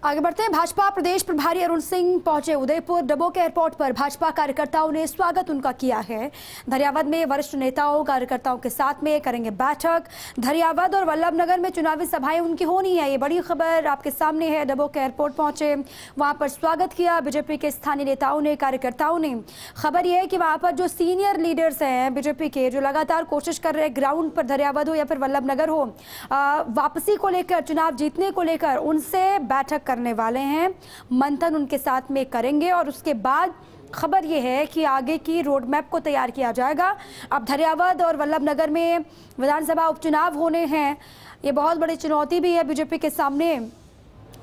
आगे बढ़ते हैं। भाजपा प्रदेश प्रभारी अरुण सिंह पहुंचे उदयपुर डबोक एयरपोर्ट पर। भाजपा कार्यकर्ताओं ने स्वागत उनका किया है। धरियावद में वरिष्ठ नेताओं कार्यकर्ताओं के साथ में करेंगे बैठक। धरियावद और वल्लभनगर में चुनावी सभाएं उनकी होनी है, ये बड़ी खबर आपके सामने है। डबोक एयरपोर्ट पहुंचे, वहां पर स्वागत किया बीजेपी के स्थानीय नेताओं ने, कार्यकर्ताओं ने। खबर यह है कि वहां पर जो सीनियर लीडर्स हैं बीजेपी के, जो लगातार कोशिश कर रहे हैं ग्राउंड पर, धरियावद हो या फिर वल्लभनगर हो, वापसी को लेकर, चुनाव जीतने को लेकर उनसे बैठक करने वाले हैं, मंथन उनके साथ में करेंगे और उसके बाद खबर यह है कि आगे की रोड मैप को तैयार किया जाएगा। अब धरियावद और वल्लभनगर में विधानसभा उपचुनाव होने हैं, ये बहुत बड़ी चुनौती भी है बीजेपी के सामने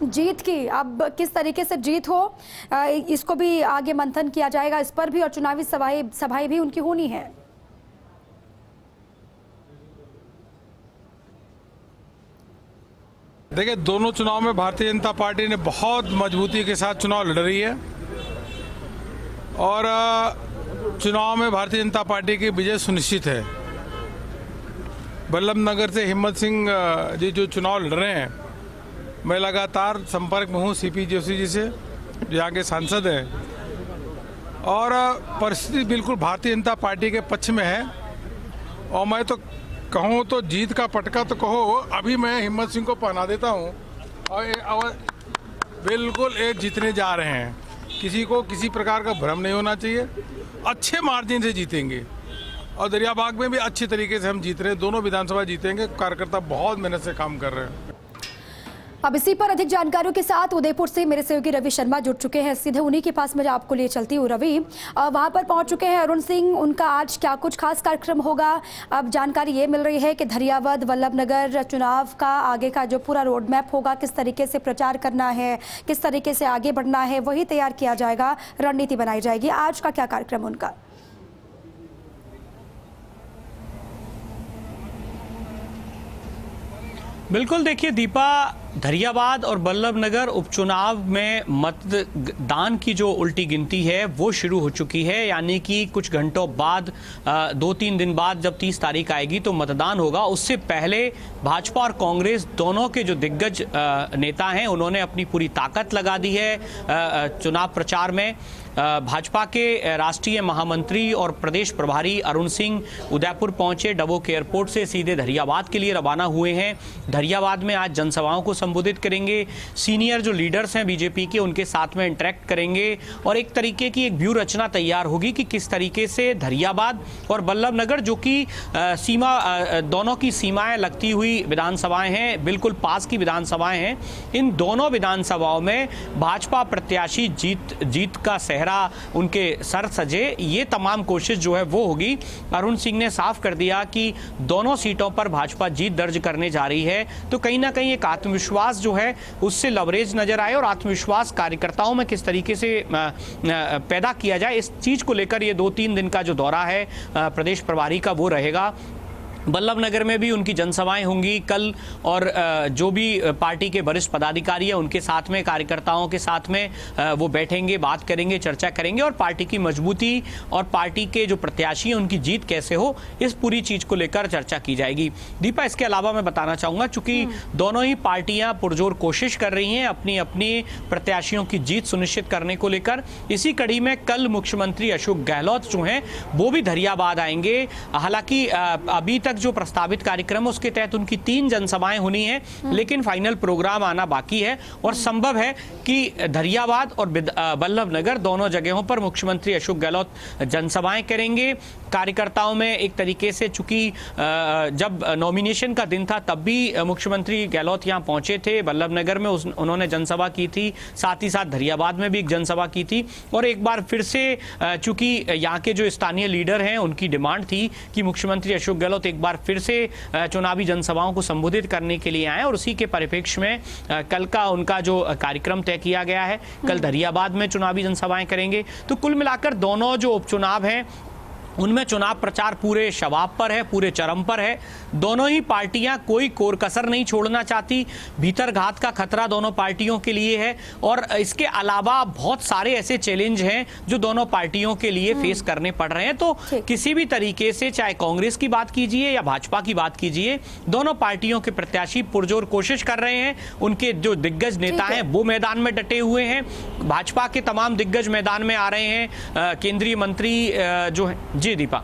जीत की। अब किस तरीके से जीत हो, इसको भी आगे मंथन किया जाएगा, इस पर भी, और चुनावी सभाएं भी उनकी होनी है। देखिए, दोनों चुनाव में भारतीय जनता पार्टी ने बहुत मजबूती के साथ चुनाव लड़ रही है और चुनाव में भारतीय जनता पार्टी की विजय सुनिश्चित है। वल्लभनगर से हिम्मत सिंह जी जो चुनाव लड़ रहे हैं, मैं लगातार संपर्क में हूँ सीपी जोशी जी से, जो यहाँ के सांसद हैं, और परिस्थिति बिल्कुल भारतीय जनता पार्टी के पक्ष में है। और मैं तो कहूँ तो जीत का पटका तो कहो, अभी मैं हिम्मत सिंह को पहना देता हूँ और बिल्कुल एक जीतने जा रहे हैं। किसी को किसी प्रकार का भ्रम नहीं होना चाहिए, अच्छे मार्जिन से जीतेंगे और दरियाबाग में भी अच्छे तरीके से हम जीत रहे हैं। दोनों विधानसभा जीतेंगे, कार्यकर्ता बहुत मेहनत से काम कर रहे हैं। अब इसी पर अधिक जानकारियों के साथ उदयपुर से मेरे सहयोगी रवि शर्मा जुड़ चुके हैं। सीधे उन्हीं के पास मैं आपको लिए चलती हूँ। रवि, वहां पर पहुंच चुके हैं अरुण सिंह, उनका आज क्या कुछ खास कार्यक्रम होगा? अब जानकारी ये मिल रही है कि धरियावद वल्लभनगर चुनाव का आगे का जो पूरा रोड मैप होगा, किस तरीके से प्रचार करना है, किस तरीके से आगे बढ़ना है, वही तैयार किया जाएगा, रणनीति बनाई जाएगी। आज का क्या कार्यक्रम उनका? बिल्कुल, देखिए दीपा, धरियावाद और वल्लभनगर उपचुनाव में मतदान की जो उल्टी गिनती है वो शुरू हो चुकी है। यानी कि कुछ घंटों बाद, 2-3 दिन बाद जब 30 तारीख आएगी तो मतदान होगा। उससे पहले भाजपा और कांग्रेस दोनों के जो दिग्गज नेता हैं, उन्होंने अपनी पूरी ताकत लगा दी है चुनाव प्रचार में। भाजपा के राष्ट्रीय महामंत्री और प्रदेश प्रभारी अरुण सिंह उदयपुर पहुंचे, डबोक एयरपोर्ट से सीधे धरियावाद के लिए रवाना हुए हैं। धरियावाद में आज जनसभाओं को संबोधित करेंगे, सीनियर जो लीडर्स हैं बीजेपी के, उनके साथ में इंटरेक्ट करेंगे और एक तरीके की एक व्यूह रचना तैयार होगी कि किस तरीके से धरियावाद और वल्लभनगर, जो कि दोनों की सीमाएं लगती हुई विधानसभाएं हैं, बिल्कुल पास की विधानसभाएं हैं, इन दोनों विधानसभाओं में भाजपा प्रत्याशी जीत का उनके सर सजे, ये तमाम कोशिश जो है वो होगी। अरुण सिंह ने साफ कर दिया कि दोनों सीटों पर भाजपा जीत दर्ज करने जा रही है, तो कहीं ना कहीं एक आत्मविश्वास जो है उससे लवरेज नजर आए और आत्मविश्वास कार्यकर्ताओं में किस तरीके से पैदा किया जाए, इस चीज को लेकर ये 2-3 दिन का जो दौरा है प्रदेश प्रभारी का वो रहेगा। वल्लभनगर में भी उनकी जनसभाएं होंगी कल, और जो भी पार्टी के वरिष्ठ पदाधिकारी हैं उनके साथ में, कार्यकर्ताओं के साथ में वो बैठेंगे, बात करेंगे, चर्चा करेंगे और पार्टी की मजबूती और पार्टी के जो प्रत्याशी हैं उनकी जीत कैसे हो, इस पूरी चीज को लेकर चर्चा की जाएगी। दीपा, इसके अलावा मैं बताना चाहूंगा, चूंकि दोनों ही पार्टियां पुरजोर कोशिश कर रही हैं अपनी अपनी प्रत्याशियों की जीत सुनिश्चित करने को लेकर, इसी कड़ी में कल मुख्यमंत्री अशोक गहलोत जो हैं वो भी धरियावाद आएंगे। हालांकि अभी तक जो प्रस्तावित कार्यक्रम है उसके तहत उनकी 3 जनसभाएं होनी है, लेकिन फाइनल प्रोग्राम आना बाकी है और संभव है कि धरियावाद और वल्लभनगर दोनों जगहों पर मुख्यमंत्री अशोक गहलोत जनसभाएं करेंगे। कार्यकर्ताओं में एक तरीके से, चूंकि जब नॉमिनेशन का दिन था तब भी मुख्यमंत्री गहलोत यहां पहुंचे थे, वल्लभनगर में उन्होंने जनसभा की थी, साथ ही साथ धरियावाद में भी एक जनसभा की थी। और एक बार फिर से, चूंकि यहाँ के जो स्थानीय लीडर हैं उनकी डिमांड थी कि मुख्यमंत्री अशोक गहलोत एक बार फिर से चुनावी जनसभाओं को संबोधित करने के लिए आए, और उसी के परिप्रेक्ष्य में कल का उनका जो कार्यक्रम तय किया गया है, कल धरियावाद में चुनावी जनसभाएं करेंगे। तो कुल मिलाकर दोनों जो उपचुनाव हैं उनमें चुनाव प्रचार पूरे शबाब पर है, पूरे चरम पर है। दोनों ही पार्टियां कोई कोर कसर नहीं छोड़ना चाहती। भीतर घात का खतरा दोनों पार्टियों के लिए है और इसके अलावा बहुत सारे ऐसे चैलेंज हैं जो दोनों पार्टियों के लिए फेस करने पड़ रहे हैं। तो किसी भी तरीके से, चाहे कांग्रेस की बात कीजिए या भाजपा की बात कीजिए, दोनों पार्टियों के प्रत्याशी पुरजोर कोशिश कर रहे हैं। उनके जो दिग्गज नेता हैं वो मैदान में डटे हुए हैं। भाजपा के तमाम दिग्गज मैदान में आ रहे हैं। केंद्रीय मंत्री जो है, जी दीपा।